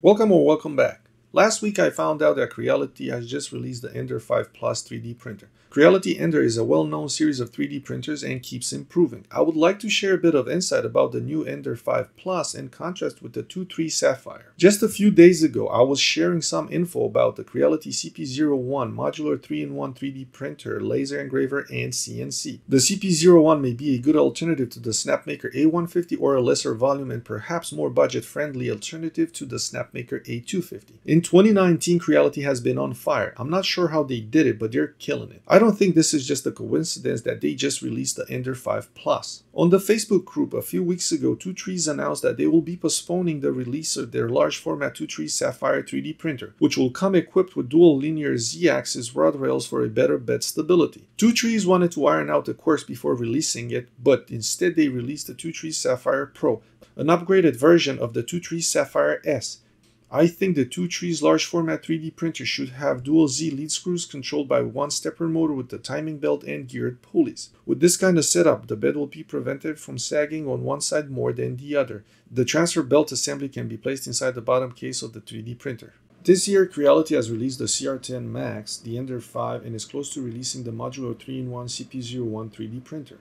Welcome or welcome back. Last week I found out that Creality has just released the Ender 5 Plus 3D printer. Creality Ender is a well-known series of 3D printers and keeps improving. I would like to share a bit of insight about the new Ender 5 Plus in contrast with the TwoTrees Sapphire. Just a few days ago I was sharing some info about the Creality CP01 modular 3-in-1 3D printer, laser engraver, and CNC. The CP01 may be a good alternative to the Snapmaker A150 or a lesser volume and perhaps more budget-friendly alternative to the Snapmaker A250. In 2019, Creality has been on fire. I'm not sure how they did it, but they're killing it. I don't think this is just a coincidence that they just released the Ender 5 Plus. On the Facebook group a few weeks ago, TwoTrees announced that they will be postponing the release of their large format TwoTrees Sapphire 3D printer, which will come equipped with dual linear Z-axis rod rails for a better bed stability. TwoTrees wanted to iron out the quirks before releasing it, but instead they released the TwoTrees Sapphire Pro, an upgraded version of the TwoTrees Sapphire S. I think the TwoTrees large format 3D printer should have dual Z lead screws controlled by one stepper motor with the timing belt and geared pulleys. With this kind of setup, the bed will be prevented from sagging on one side more than the other. The transfer belt assembly can be placed inside the bottom case of the 3D printer. This year, Creality has released the CR10 Max, the Ender 5, and is close to releasing the modular 3-in-1 CP01 3D printer,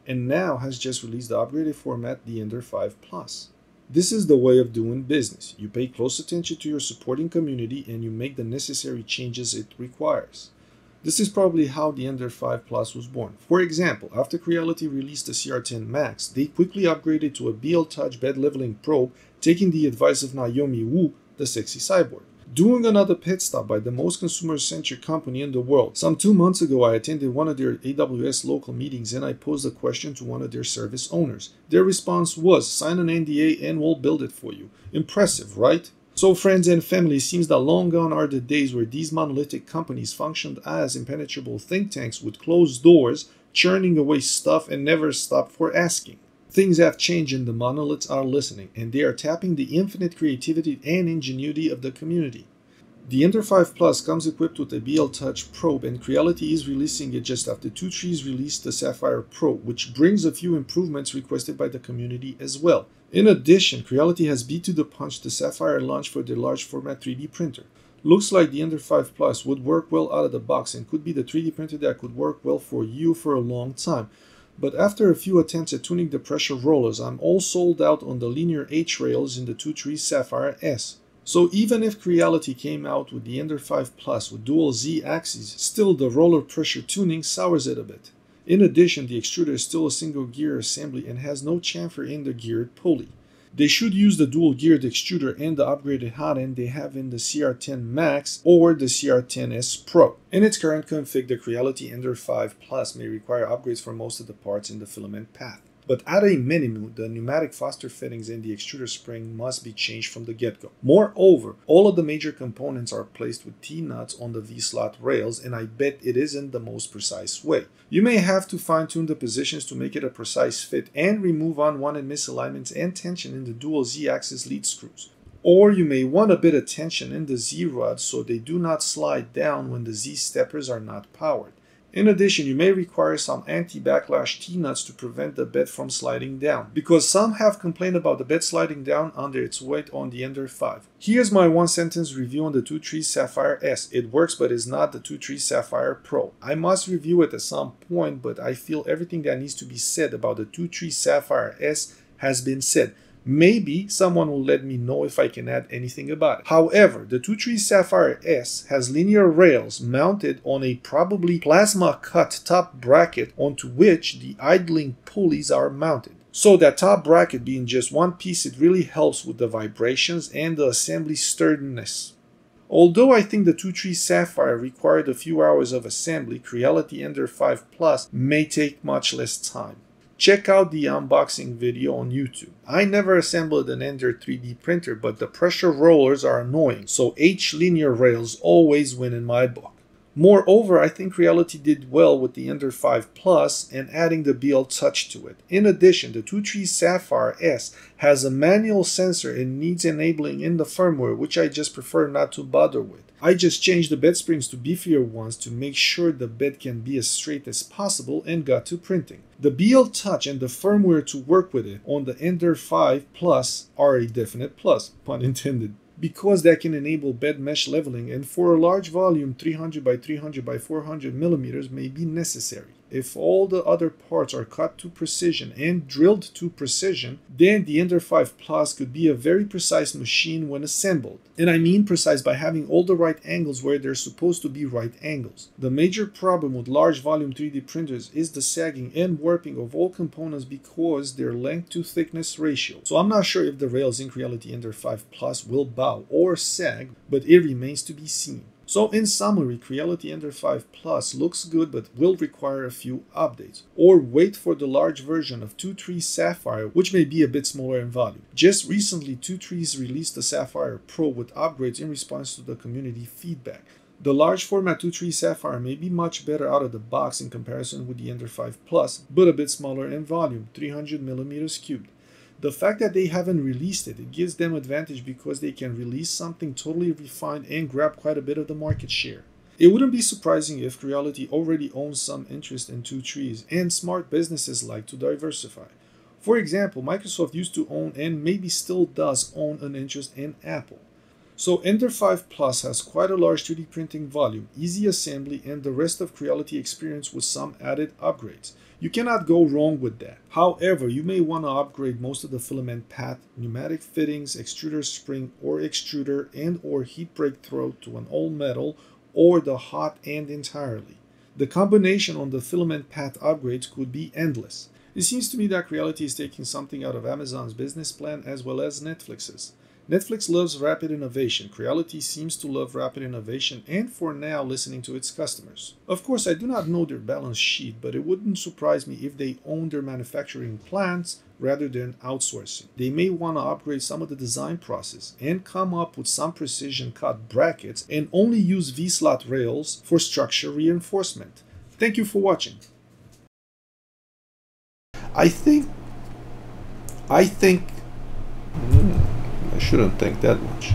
and now has just released the upgraded format, the Ender 5 Plus. This is the way of doing business. You pay close attention to your supporting community and you make the necessary changes it requires. This is probably how the Ender 5 Plus was born. For example, after Creality released the CR10 Max, they quickly upgraded to a BL Touch bed leveling probe, taking the advice of Naomi Wu, the sexy cyborg. Doing another pit stop by the most consumer-centric company in the world. Some 2 months ago, I attended one of their AWS local meetings and I posed a question to one of their service owners. Their response was, sign an NDA and we'll build it for you. Impressive, right? So friends and family, it seems that long gone are the days where these monolithic companies functioned as impenetrable think tanks with closed doors, churning away stuff and never stopped for asking. Things have changed and the monoliths are listening, and they are tapping the infinite creativity and ingenuity of the community. The Ender 5 Plus comes equipped with a BL Touch probe, and Creality is releasing it just after TwoTrees released the Sapphire Pro, which brings a few improvements requested by the community as well. In addition, Creality has beat to the punch the Sapphire launch for their large format 3D printer. Looks like the Ender 5 Plus would work well out of the box and could be the 3D printer that could work well for you for a long time. But after a few attempts at tuning the pressure rollers, I'm all sold out on the linear H rails in the TwoTrees Sapphire S. So even if Creality came out with the Ender 5 Plus with dual Z axes, still the roller pressure tuning sours it a bit. In addition, the extruder is still a single gear assembly and has no chamfer in the geared pulley. They should use the dual geared extruder and the upgraded hot end they have in the CR10 Max or the CR10S Pro. In its current config, the Creality Ender 5 Plus may require upgrades for most of the parts in the filament path. But at a minimum, the pneumatic Foster fittings and the extruder spring must be changed from the get-go. Moreover, all of the major components are placed with T-nuts on the V-slot rails, and I bet it isn't the most precise way. You may have to fine-tune the positions to make it a precise fit and remove unwanted misalignments and tension in the dual Z-axis lead screws. Or you may want a bit of tension in the Z-rods so they do not slide down when the Z-steppers are not powered. In addition, you may require some anti-backlash T-nuts to prevent the bed from sliding down, because some have complained about the bed sliding down under its weight on the Ender 5. Here's my one-sentence review on the TwoTrees Sapphire S. It works but is not the TwoTrees Sapphire Pro. I must review it at some point, but I feel everything that needs to be said about the TwoTrees Sapphire S has been said. Maybe someone will let me know if I can add anything about it. However, the TwoTrees Sapphire S has linear rails mounted on a probably plasma cut top bracket onto which the idling pulleys are mounted. So that top bracket being just one piece, it really helps with the vibrations and the assembly sturdiness. Although I think the TwoTrees Sapphire required a few hours of assembly, Creality Ender 5 Plus may take much less time. Check out the unboxing video on YouTube. I never assembled an Ender 3D printer, but the pressure rollers are annoying, so H linear rails always win in my book. Moreover, I think Creality did well with the Ender 5 Plus and adding the BL Touch to it. In addition, the TwoTrees Sapphire S has a manual sensor and needs enabling in the firmware, which I just prefer not to bother with. I just changed the bed springs to beefier ones to make sure the bed can be as straight as possible and got to printing. The BL Touch and the firmware to work with it on the Ender 5 Plus are a definite plus, pun intended. because that can enable bed mesh leveling, and for a large volume 300 by 300 by 400 millimeters may be necessary. If all the other parts are cut to precision and drilled to precision, then the Ender 5 Plus could be a very precise machine when assembled. And I mean precise by having all the right angles where they're supposed to be right angles. The major problem with large volume 3D printers is the sagging and warping of all components because their length to thickness ratio. So I'm not sure if the rails in Creality Ender 5 Plus will bow or sag, but it remains to be seen. So in summary, Creality Ender 5 Plus looks good but will require a few updates. Or wait for the large version of TwoTrees Sapphire, which may be a bit smaller in volume. Just recently, TwoTrees released the Sapphire Pro with upgrades in response to the community feedback. The large format TwoTrees Sapphire may be much better out of the box in comparison with the Ender 5 Plus, but a bit smaller in volume, 300 millimeters cubed. The fact that they haven't released it gives them advantage because they can release something totally refined and grab quite a bit of the market share. It wouldn't be surprising if Creality already owns some interest in TwoTrees, and smart businesses like to diversify. For example, Microsoft used to own and maybe still does own an interest in Apple. So Ender 5 Plus has quite a large 3D printing volume, easy assembly, and the rest of Creality experience with some added upgrades. You cannot go wrong with that. However, you may want to upgrade most of the filament path, pneumatic fittings, extruder spring or extruder and or heat break throat to an all metal or the hot end entirely. The combination on the filament path upgrades could be endless. It seems to me that Creality is taking something out of Amazon's business plan as well as Netflix's. Netflix loves rapid innovation. Creality seems to love rapid innovation and for now listening to its customers. Of course, I do not know their balance sheet, but it wouldn't surprise me if they own their manufacturing plants rather than outsourcing. They may want to upgrade some of the design process and come up with some precision cut brackets and only use V-slot rails for structure reinforcement. Thank you for watching. I shouldn't think that much.